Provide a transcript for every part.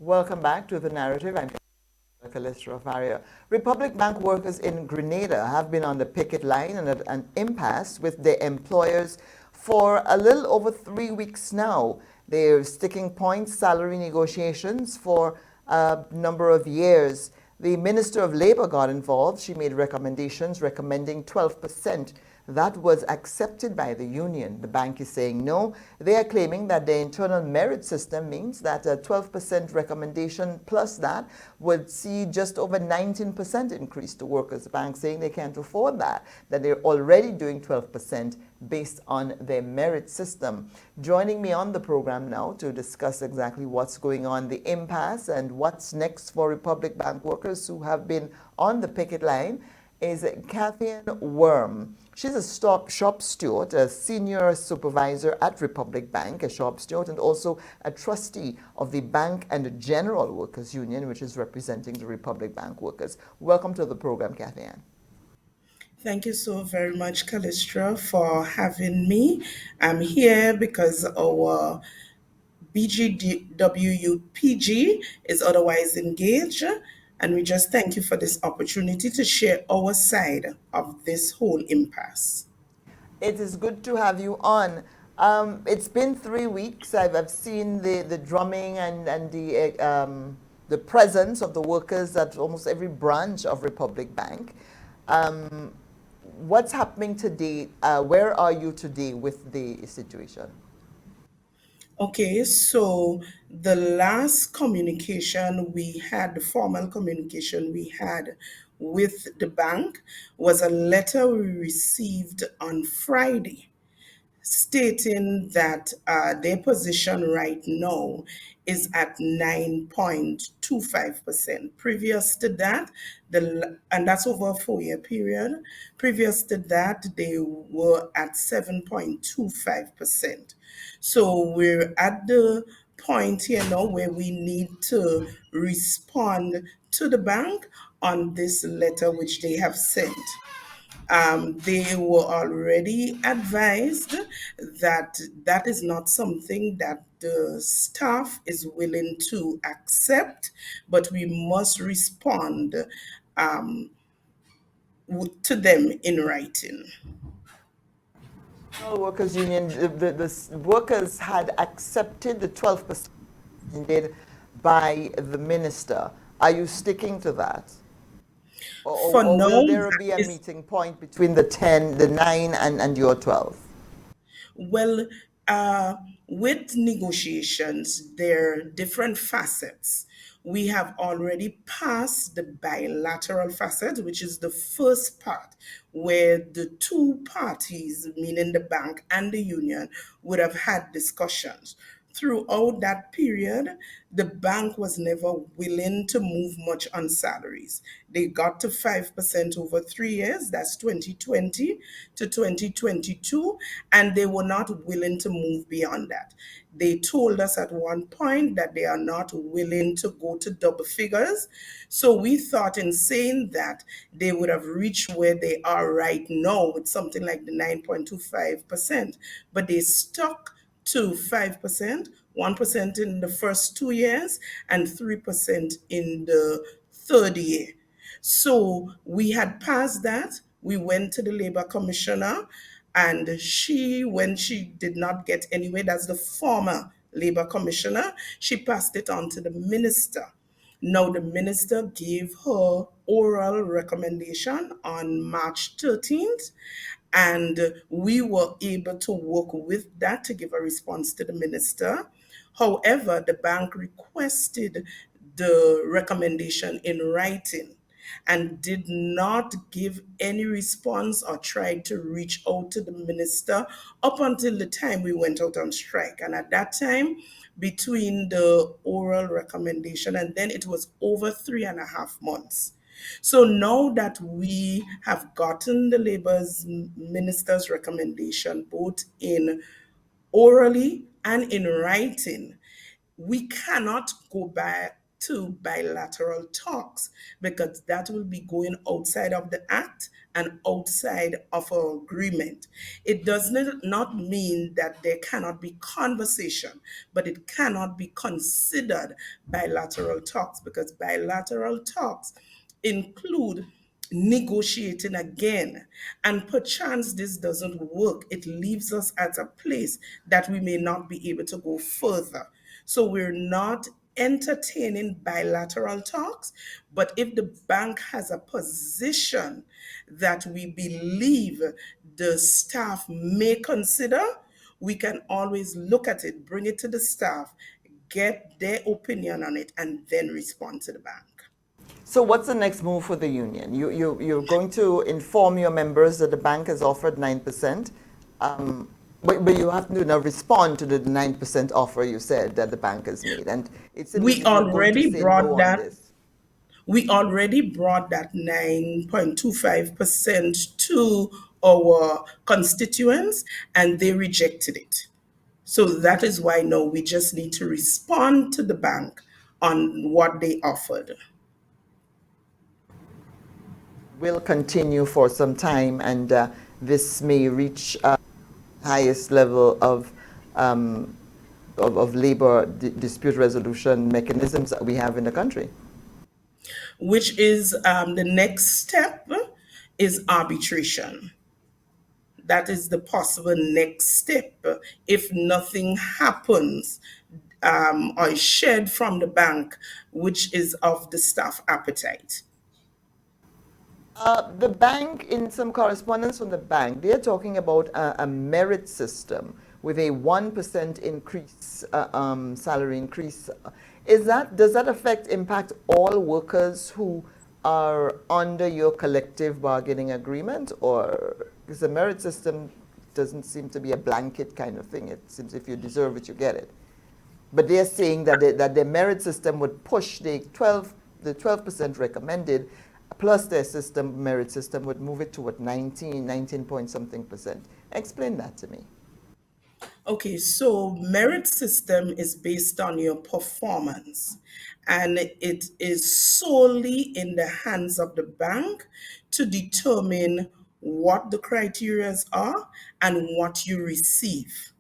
Welcome back to The Narrative. I'm Calistro Faria. Republic Bank workers in Grenada have been on the picket line and at an impasse with their employers for a little over 3 weeks now. They're sticking point salary negotiations for a number of years. The Minister of Labour got involved. She made recommendations recommending 12%. That was accepted by the union. The bank is saying no. They are claiming that the internal merit system means that a 12% recommendation plus that would see just over 19% increase to workers. The bank saying they can't afford that they're already doing 12% based on their merit system. Joining me on the program now to discuss exactly what's going on, the impasse, and what's next for Republic Bank workers who have been on the picket line is Catherine Worm. She's a shop steward, a senior supervisor at Republic Bank, a shop steward, and also a trustee of the Bank and General Workers Union, which is representing the Republic Bank workers. Welcome to the program, Catherine. Thank you so very much, Callistra, for having me. I'm here because our BGWUPG is otherwise engaged, and we just thank you for this opportunity to share our side of this whole impasse. It is good to have you on. It's been 3 weeks. I've seen the drumming and the presence of the workers at almost every branch of Republic Bank. Um, what's happening today? Where are you today with the situation? Okay, so the last communication we had, the formal communication we had with the bank was a letter we received on Friday stating that their position right now is at 9.25%. Previous to that, and that's over a 4 year period. Previous to that, they were at 7.25%. So we're at the point here now where we need to respond to the bank on this letter which they have sent. They were already advised that that is not something that the staff is willing to accept, but we must respond to them in writing. National Workers Union, the workers had accepted the 12% by the minister. Are you sticking to that? For Or now, will there that be a is meeting point between the 10, the 9, and your 12? Well, uh, with negotiations, there are different facets. We have already passed the bilateral facet, which is the first part, where the two parties, meaning the bank and the union, would have had discussions. Throughout that period, the bank was never willing to move much on salaries. They got to 5% over 3 years, that's 2020 to 2022, and they were not willing to move beyond that. They told us at one point that they are not willing to go to double figures. So we thought in saying that they would have reached where they are right now with something like the 9.25%, but they stuck to 5%, 1% in the first 2 years, and 3% in the third year. So we had passed that. We went to the labor commissioner, and she, when she did not get anywhere, that's the former labor commissioner, she passed it on to the minister. Now, the minister gave her oral recommendation on March 13th, and we were able to work with that to give a response to the minister. However, the bank requested the recommendation in writing and did not give any response or tried to reach out to the minister up until the time we went out on strike. And at that time, between the oral recommendation and then it was over 3.5 months. So now that we have gotten the labor's minister's recommendation, both in orally and in writing, we cannot go back to bilateral talks because that will be going outside of the act and outside of our agreement. It does not mean that there cannot be conversation, but it cannot be considered bilateral talks because bilateral talks include negotiating again. And perchance this doesn't work, it leaves us at a place that we may not be able to go further. So we're not entertaining bilateral talks, but if the bank has a position that we believe the staff may consider, we can always look at it, bring it to the staff, get their opinion on it, and then respond to the bank. So what's the next move for the union? You're going to inform your members that the bank has offered 9%, but you have to now respond to the 9% offer you said that the bank has made. And it seems as We if you're going to already say no brought on that this. we already brought that 9.25% to our constituents and they rejected it. So that is why now we just need to respond to the bank on what they offered. Will continue for some time, and this may reach highest level of labor dispute resolution mechanisms that we have in the country. Which is the next step is arbitration. That is the possible next step if nothing happens or is shared from the bank, which is of the staff appetite. The bank, in some correspondence from the bank, they're talking about a merit system with a 1% increase, salary increase. Does that impact all workers who are under your collective bargaining agreement? Or because the merit system doesn't seem to be a blanket kind of thing. It seems if you deserve it, you get it. But they're saying that the merit system would push the 12% recommended, plus their system merit system would move it to what 19 point something percent. Explain that to me. Okay, so merit system is based on your performance and it is solely in the hands of the bank to determine what the criterias are and what you receive.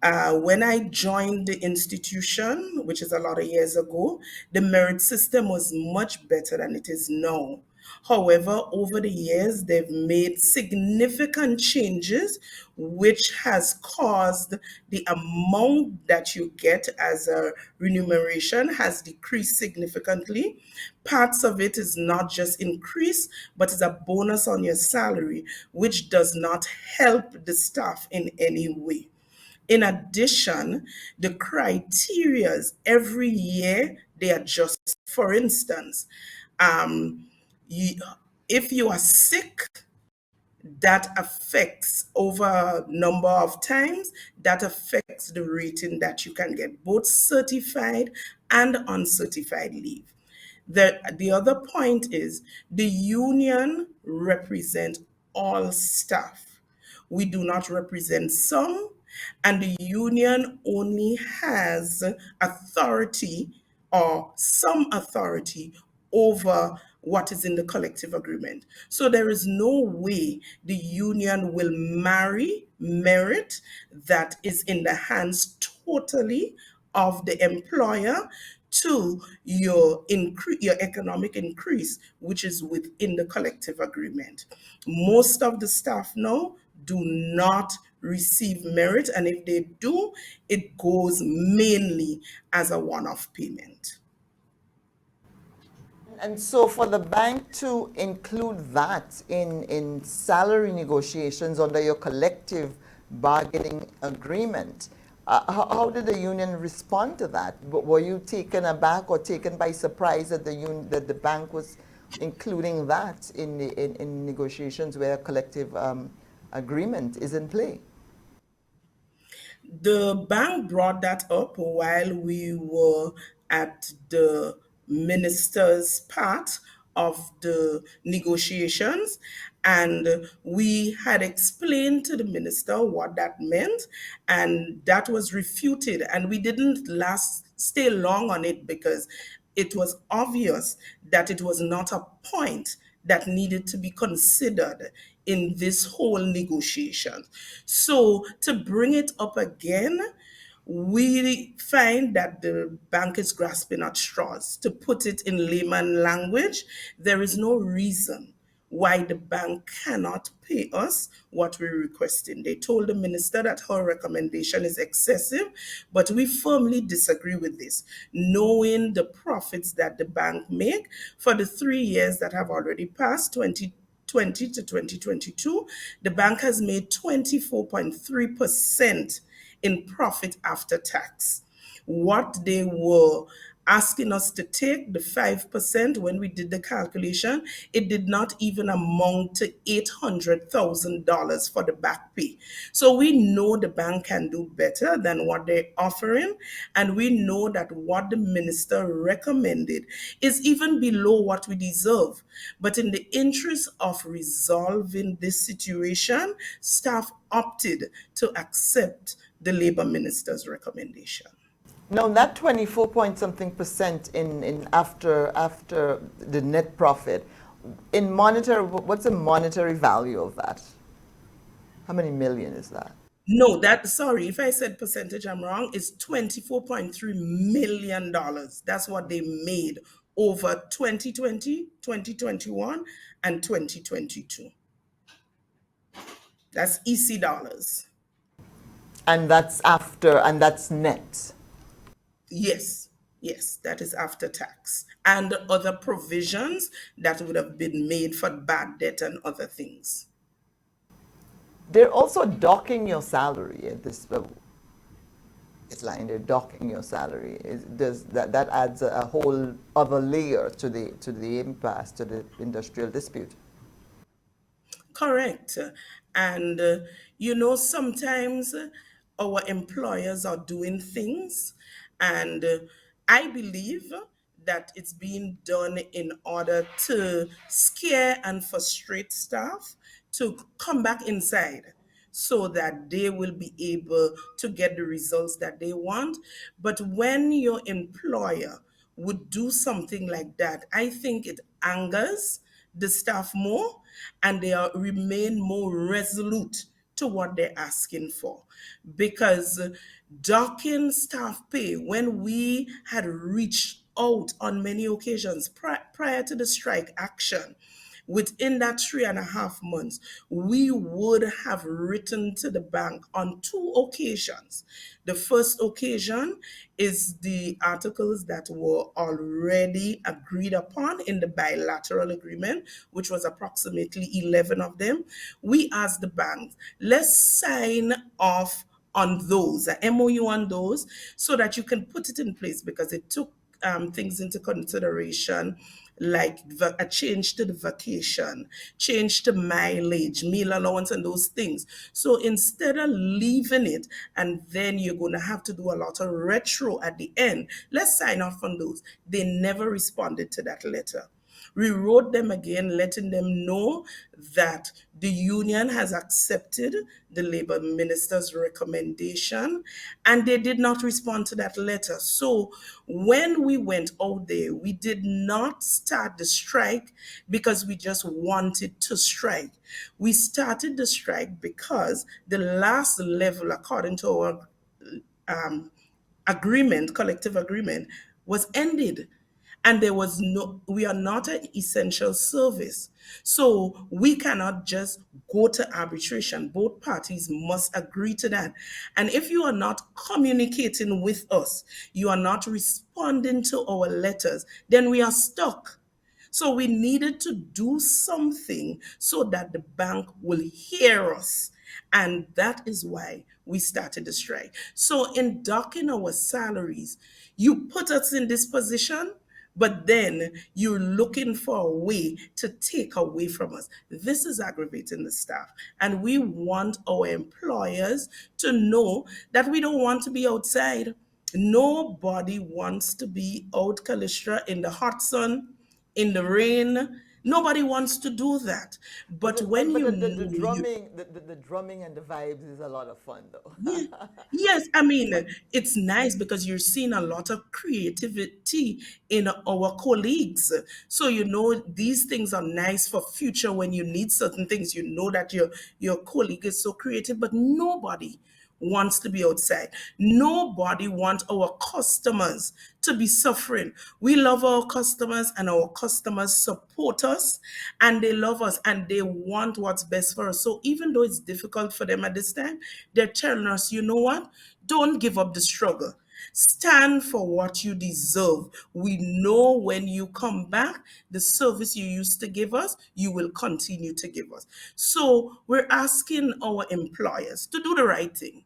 When I joined the institution, which is a lot of years ago, the merit system was much better than it is now. However, over the years, they've made significant changes, which has caused the amount that you get as a remuneration has decreased significantly. Parts of it is not just increase, but is a bonus on your salary, which does not help the staff in any way. In addition, the criterias every year they adjust. For instance, um, you, if you are sick, that affects over a number of times, that affects the rating that you can get, both certified and uncertified leave. The other point is the union represents all staff. We do not represent some, and the union only has authority or some authority over what is in the collective agreement. So there is no way the union will marry merit that is in the hands totally of the employer to your economic increase, which is within the collective agreement. Most of the staff now do not receive merit, and if they do, it goes mainly as a one-off payment. And so for the bank to include that in salary negotiations under your collective bargaining agreement, how did the union respond to that? Were you taken aback or taken by surprise that that the bank was including that in negotiations where a collective agreement is in play? The bank brought that up while we were at the minister's part of the negotiations, And we had explained to the minister what that meant, and that was refuted. And we didn't last stay long on it because it was obvious that it was not a point that needed to be considered in this whole negotiation. So to bring it up again, we find that the bank is grasping at straws. To put it in layman language, there is no reason why the bank cannot pay us what we're requesting. They told the minister that her recommendation is excessive, but we firmly disagree with this, knowing the profits that the bank make for the 3 years that have already passed, 2020 to 2022. The bank has made 24.3% in profit after tax. What they were asking us to take, the 5%, when we did the calculation, it did not even amount to $800,000 for the back pay. So we know the bank can do better than what they're offering, and we know that what the minister recommended is even below what we deserve. But in the interest of resolving this situation, staff opted to accept the labor minister's recommendation. Now, that 24 point something percent in after the net profit, in monetary, what's the monetary value of that? How many million is that? No, that, sorry, if I said percentage, I'm wrong. It's $24.3 million. That's what they made over 2020, 2021, and 2022. That's EC dollars. And that's net. Yes, yes, that is after tax. And other provisions that would have been made for bad debt and other things. They're also docking your salary at this it's line. They're docking your salary. Does that adds a whole other layer to the impasse, to the industrial dispute? Correct. And, sometimes our employers are doing things, and I believe that it's being done in order to scare and frustrate staff to come back inside so that they will be able to get the results that they want. But when your employer would do something like that, I think it angers the staff more, and they remain more resolute to what they're asking for. Because docking staff pay, when we had reached out on many occasions prior to the strike action, within that 3.5 months, we would have written to the bank on 2 occasions. The first occasion is the articles that were already agreed upon in the bilateral agreement, which was approximately 11 of them. We asked the bank, let's sign off on those, a MOU on those, so that you can put it in place, because it took things into consideration, like a change to the vacation, change to mileage, meal allowance, and those things. So instead of leaving it and then you're going to have to do a lot of retro at the end, let's sign off on those. They never responded to that letter. We wrote them again, letting them know that the union has accepted the labor minister's recommendation, and they did not respond to that letter. So when we went out there, we did not start the strike because we just wanted to strike. We started the strike because the last level, according to our um, agreement, collective agreement, was ended. And there was no, we are not an essential service. So we cannot just go to arbitration. Both parties must agree to that. And if you are not communicating with us, you are not responding to our letters, then we are stuck. So we needed to do something so that the bank will hear us. And that is why we started the strike. So in docking our salaries, you put us in this position, but then you're looking for a way to take away from us. This is aggravating the staff. And we want our employers to know that we don't want to be outside. Nobody wants to be out, Callistra, in the hot sun, in the rain, Nobody wants to do that. But when But you the know you drumming, the drumming and the vibes is a lot of fun, though. Yeah. Yes, I mean, it's nice because you're seeing a lot of creativity in our colleagues. So you know these things are nice for future when you need certain things. You know that your colleague is so creative, but nobody wants to be outside. Nobody wants our customers to be suffering. We love our customers and our customers support us and they love us and they want what's best for us. So even though it's difficult for them at this time, they're telling us, you know what? Don't give up the struggle. Stand for what you deserve. We know when you come back, the service you used to give us, you will continue to give us. So we're asking our employers to do the right thing.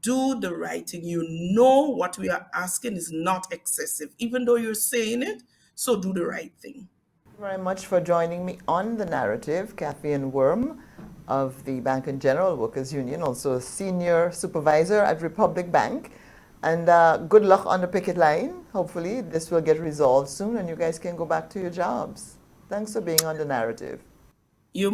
Do the right thing. You know what we are asking is not excessive, even though you're saying it. So do the right thing. Very much for joining me on the narrative, Kathy and Worm of the Bank and General Workers Union, also a senior supervisor at Republic Bank. And good luck on the picket line. Hopefully, this will get resolved soon and you guys can go back to your jobs. Thanks for being on the narrative. You